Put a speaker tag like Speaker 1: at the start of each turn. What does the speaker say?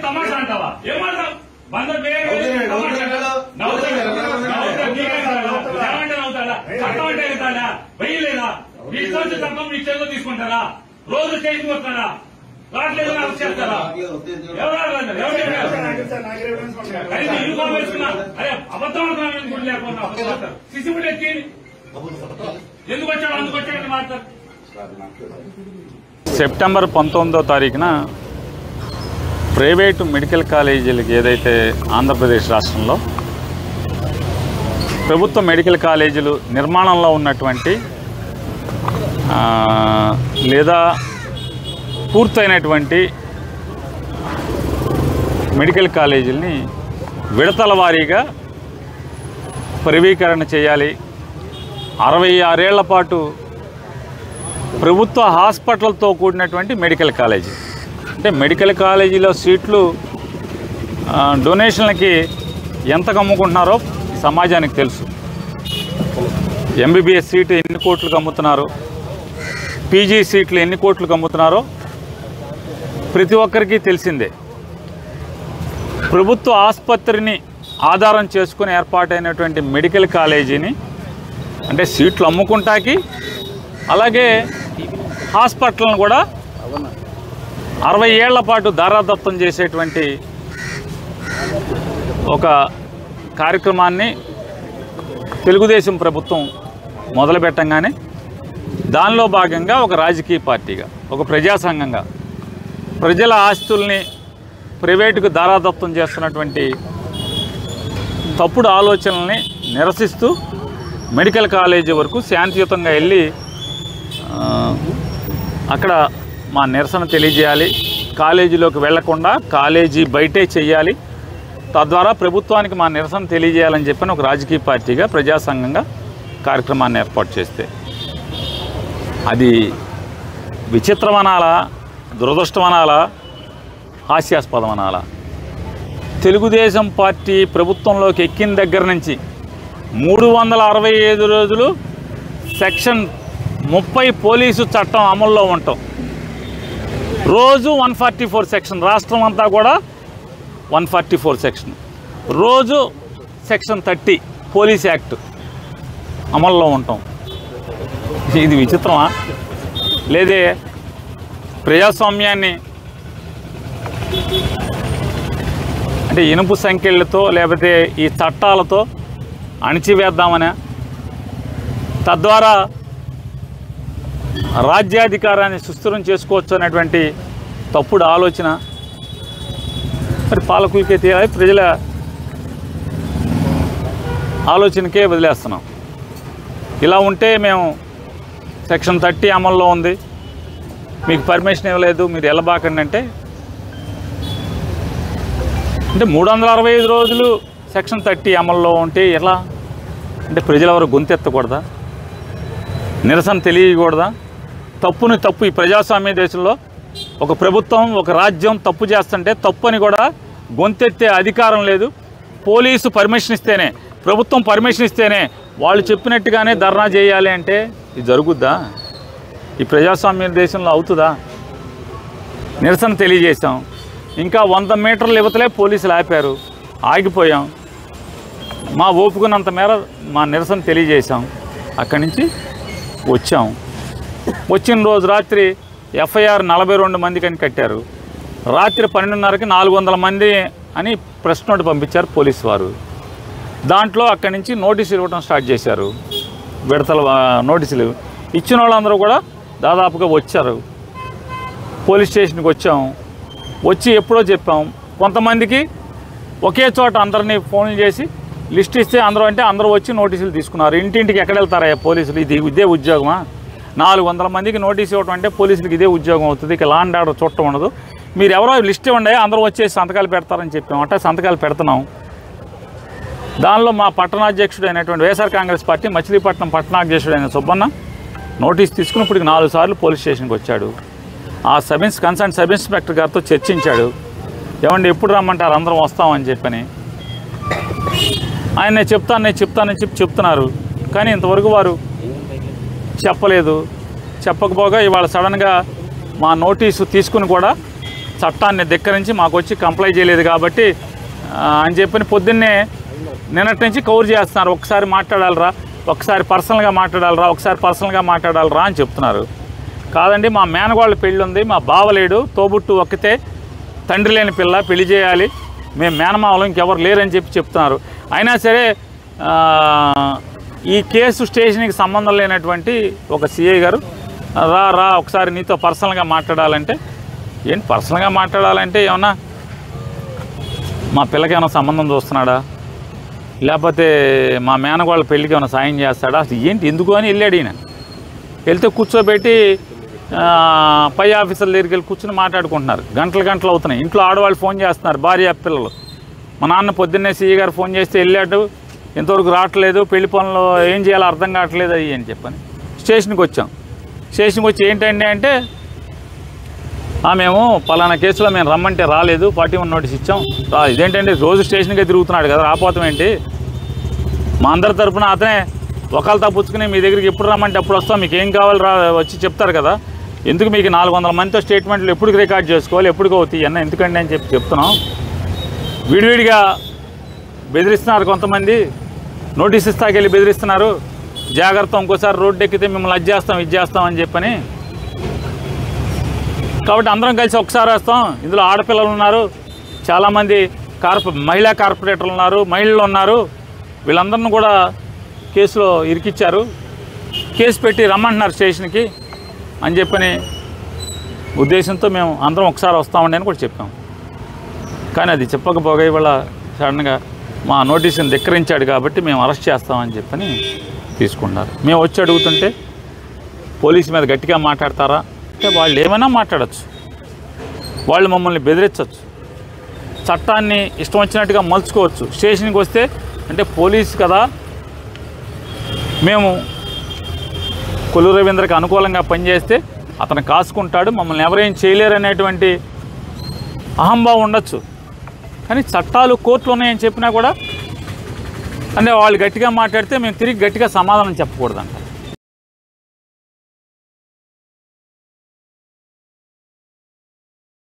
Speaker 1: తమాషా అంటావా ఏమంటావు నవ్వుతాడా చట్టమంటే వెళ్తాడా వెయ్యలేదా మీ చట్టం మీ చేతిలో తీసుకుంటారా రోజు చేసి పోతారా రావట్లేదు అరెస్ట్ చేస్తారా యూనిఫామ్ వేసుకున్నా అరే అబద్ధం అనుకున్నా లేకపోతే సిసిబుల్ ఎక్కి ఎందుకు వచ్చాడు అందుకు వచ్చాడని మాట్లాడు.
Speaker 2: సెప్టెంబర్ 19వ తారీఖున ప్రైవేటు మెడికల్ కాలేజీలకు ఏదైతే ఆంధ్రప్రదేశ్ రాష్ట్రంలో ప్రభుత్వ మెడికల్ కాలేజీలు నిర్మాణంలో ఉన్నటువంటి లేదా పూర్తయినటువంటి మెడికల్ కాలేజీలని విడతల వారీగా ప్రైవేటీకరణ చేయాలి. 66 ఏళ్ల పాటు ప్రభుత్వ హాస్పిటల్తో కూడినటువంటి మెడికల్ కాలేజీ అంటే మెడికల్ కాలేజీలో సీట్లు డొనేషన్లకి ఎంత అమ్ముకుంటున్నారో సమాజానికి తెలుసు. ఎంబీబీఎస్ సీటు ఎన్ని కోట్లకు అమ్ముతున్నారో, పీజీ సీట్లు ఎన్ని కోట్లకు అమ్ముతున్నారో ప్రతి ఒక్కరికి తెలిసిందే. ప్రభుత్వ ఆసుపత్రిని ఆధారం చేసుకుని ఏర్పాటైనటువంటి మెడికల్ కాలేజీని అంటే సీట్లు అమ్ముకుంటాకి అలాగే హాస్పిటల్ను కూడా 60 ఏళ్ల పాటు దారాదత్తం చేసేటువంటి ఒక కార్యక్రమాన్ని తెలుగుదేశం ప్రభుత్వం మొదలుపెట్టంగానే దానిలో భాగంగా ఒక రాజకీయ పార్టీగా ఒక ప్రజా సంఘంగా ప్రజల ఆస్తుల్ని ప్రైవేటుకు దారాదత్తం చేస్తున్నటువంటి తప్పుడు ఆలోచనల్ని నిరసిస్తూ మెడికల్ కాలేజీ వరకు శాంతియుతంగా వెళ్ళి అక్కడ మా నిరసన తెలియజేయాలి. కాలేజీలోకి వెళ్లకుండా కాలేజీ బయటే చెయ్యాలి. తద్వారా ప్రభుత్వానికి మా నిరసన తెలియజేయాలని చెప్పిన ఒక రాజకీయ పార్టీగా ప్రజా సంఘంగా కార్యక్రమాన్ని ఏర్పాటు చేస్తే అది విచిత్రమనాలా, దురదృష్టమనాలా, హాస్యాస్పదం అనాలా? తెలుగుదేశం పార్టీ ప్రభుత్వంలోకి ఎక్కిన దగ్గర నుంచి 365 రోజులు సెక్షన్ 30 పోలీసు చట్టం అమల్లో ఉంటాం. రోజు 144 సెక్షన్, రాష్ట్రం అంతా కూడా 144 సెక్షన్, రోజు సెక్షన్ 30 పోలీస్ యాక్ట్ అమల్లో ఉంటాం. ఇది విచిత్రమా? లేదే ప్రజాస్వామ్యాన్ని అంటే ఇనుపు సంఖ్యలతో లేకపోతే ఈ చట్టాలతో అణిచివేద్దామనే, తద్వారా రాజ్యాధికారాన్ని సుస్థిరం చేసుకోవచ్చు అనేటువంటి తప్పుడు ఆలోచన మరి పాలకులకే తెలియాలి, ప్రజల ఆలోచనకే వదిలేస్తున్నాం. ఇలా ఉంటే మేము సెక్షన్ 30 అమల్లో ఉంది, మీకు పర్మిషన్ ఇవ్వలేదు, మీరు వెళ్ళబాకండి అంటే 365 రోజులు సెక్షన్ 30 అమల్లో ఉంటే ఎలా? అంటే ప్రజలెవరు గొంతెత్తకూడదా? నిరసన తెలియకూడదా? తప్పుని తప్పు ఈ ప్రజాస్వామ్య దేశంలో ఒక ప్రభుత్వం ఒక రాజ్యం తప్పు చేస్తుంటే తప్పు అని కూడా గొంతెత్తే అధికారం లేదు. పోలీసు పర్మిషన్ ఇస్తేనే, ప్రభుత్వం పర్మిషన్ ఇస్తేనే వాళ్ళు చెప్పినట్టుగానే ధర్నా చేయాలి అంటే ఇది జరుగుద్దా? ఈ ప్రజాస్వామ్య దేశంలో అవుతుందా? నిరసన తెలియజేశాం, ఇంకా 100 మీటర్ల యువతలే పోలీసులు ఆపారు, ఆగిపోయాం. మా ఓపుకున్నంత మేర మా నిరసన తెలియజేశాం, అక్కడి నుంచి వచ్చాం. వచ్చిన రోజు రాత్రి ఎఫ్ఐఆర్ 42 మందికి అని కట్టారు. రాత్రి 12:30కి 400 మంది అని ప్రెస్ నోట్ పంపించారు పోలీసు వారు. దాంట్లో అక్కడి నుంచి నోటీసులు ఇవ్వడం స్టార్ట్ చేశారు. విడతల నోటీసులు ఇచ్చిన వాళ్ళందరూ కూడా దాదాపుగా వచ్చారు. పోలీస్ స్టేషన్కి వచ్చాం. వచ్చి ఎప్పుడో చెప్పాం, కొంతమందికి ఒకే చోట అందరినీ ఫోన్లు చేసి లిస్ట్ ఇస్తే అందరూ అంటే అందరూ వచ్చి నోటీసులు తీసుకున్నారు. ఇంటింటికి ఎక్కడ వెళ్తారా పోలీసులు? ఇదే ఉద్యోగమా? 400 మందికి నోటీసు ఇవ్వడం అంటే పోలీసులకి ఇదే ఉద్యోగం అవుతుంది. ఇక లా అండ్ ఆర్డర్ చుట్టం ఉండదు. మీరు ఎవరో లిస్ట్ ఇవ్వండి, అందరూ వచ్చేసి సంతకాలు పెడతారని చెప్పాం. అంటే సంతకాలు పెడుతున్నాం. దానిలో మా పట్టణాధ్యక్షుడు అయినటువంటి వైఎస్ఆర్ కాంగ్రెస్ పార్టీ మచిలీపట్నం పట్టణాధ్యక్షుడు అయిన సుబ్బన్న నోటీస్ తీసుకుని ఇప్పటికి 4 సార్లు పోలీస్ స్టేషన్కి వచ్చాడు. ఆ కన్సర్న్ సబ్ ఇన్స్పెక్టర్ గారితో చర్చించాడు. ఏమండి ఎప్పుడు రమ్మంటారు, అందరం వస్తామని చెప్పని. ఆయన నేను చెప్తానని చెప్పి చెప్తున్నారు. కానీ ఇంతవరకు వారు చెప్పలేదు. చెప్పకపోగా ఇవాళ సడన్గా మా నోటీసు తీసుకుని కూడా చట్టాన్ని ధిక్కరించి మాకు వచ్చి కంప్లై చేయలేదు కాబట్టి అని చెప్పని పొద్దున్నే నిన్నటి నుంచి కవర్ చేస్తున్నారు. ఒకసారి మాట్లాడాలరా, ఒకసారి పర్సనల్గా మాట్లాడాలరా అని చెప్తున్నారు. కాదండి, మా మేనగోళ్ళ పెళ్ళి ఉంది, మా బావలేడు, తోబుట్టు ఒక్కతే, తండ్రి లేని పిల్ల, పెళ్లి చేయాలి, మేము మేనమావలం ఇంకెవరు లేరని చెప్తున్నారు. అయినా సరే ఈ కేసు స్టేషన్కి సంబంధం లేనటువంటి ఒక సిఐ గారు రా ఒకసారి నీతో పర్సనల్గా మాట్లాడాలంటే, ఏంటి పర్సనల్గా మాట్లాడాలంటే ఏమన్నా మా పిల్లకి ఏమైనా సంబంధం చూస్తున్నాడా, లేకపోతే మా మేనగోళ్ళ పెళ్ళికి ఏమైనా సాయం చేస్తాడా, అసలు ఏంటి ఎందుకు అని వెళ్ళాడు. ఈయన వెళ్తే కూర్చోబెట్టి పై ఆఫీసర్ల దగ్గరికి వెళ్ళి కూర్చొని మాట్లాడుకుంటున్నారు. గంటలు అవుతున్నాయి. ఇంట్లో ఆడవాళ్ళు ఫోన్ చేస్తున్నారు, భార్య పిల్లలు. మా నాన్న పొద్దున్నే సిఐ గారు ఫోన్ చేస్తే వెళ్ళాడు, ఇంతవరకు రావట్లేదు, పెళ్లి పనులు ఏం చేయాలో అర్థం కావట్లేదు అయ్యి అని చెప్పని స్టేషన్కి వచ్చాం. స్టేషన్కి వచ్చి ఏంటండి అంటే, మేము పలానా కేసులో మేము రమ్మంటే రాలేదు, 41 నోటీస్ ఇచ్చాం. ఇదేంటంటే రోజు స్టేషన్కే తిరుగుతున్నాడు కదా, రాపోతాం ఏంటి, మా అందరి తరఫున అతనే ఒకళ్ళ తప్పుచ్చుకుని మీ దగ్గరికి ఎప్పుడు రమ్మంటే అప్పుడు వస్తాం, మీకు ఏం కావాలి వచ్చి చెప్తారు కదా, ఎందుకు మీకు 400 మందితో స్టేట్మెంట్లు ఎప్పుడు రికార్డ్ చేసుకోవాలి, ఎప్పుడు అవుతాయి అన్న ఎందుకండి అని చెప్తున్నాం. విడివిడిగా బెదిరిస్తున్నారు కొంతమంది, నోటీస్ ఇస్తాకెళ్ళి బెదిరిస్తున్నారు, జాగ్రత్త ఇంకోసారి రోడ్డు ఎక్కితే మిమ్మల్ని అది చేస్తాం అని చెప్పని. కాబట్టి అందరం కలిసి ఒకసారి వస్తాం. ఇందులో ఆడపిల్లలు ఉన్నారు, చాలామంది మహిళా కార్పొరేటర్లు ఉన్నారు, మహిళలు ఉన్నారు, వీళ్ళందరిని కూడా కేసులో ఇరికిచ్చారు, కేసు పెట్టి రమ్మంటున్నారు స్టేషన్కి అని చెప్పని ఉద్దేశంతో మేము అందరం ఒకసారి వస్తామండి అని కూడా చెప్పాం. కానీ అది చెప్పకపోగా ఇవాళ సడన్గా మా నోటీసుని ధిక్కరించాడు కాబట్టి మేము అరెస్ట్ చేస్తామని చెప్పని తీసుకున్నారు. మేము వచ్చి అడుగుతుంటే పోలీసు మీద గట్టిగా మాట్లాడతారా అంటే వాళ్ళు ఏమైనా మాట్లాడచ్చు, వాళ్ళు మమ్మల్ని బెదిరించవచ్చు, చట్టాన్ని ఇష్టం వచ్చినట్టుగా మలుచుకోవచ్చు. స్టేషన్కి వస్తే అంటే పోలీసు కదా, మేము కొల్లు రవీంద్రకి అనుకూలంగా పనిచేస్తే అతను కాసుకుంటాడు, మమ్మల్ని ఎవరేం చేయలేరు అనేటువంటి అహంభావం ఉండొచ్చు. కానీ చట్టాలు కోర్టులు ఉన్నాయని చెప్పినా కూడా అంటే వాళ్ళు గట్టిగా మాట్లాడితే మేము తిరిగి గట్టిగా సమాధానం చెప్పకూడదంట.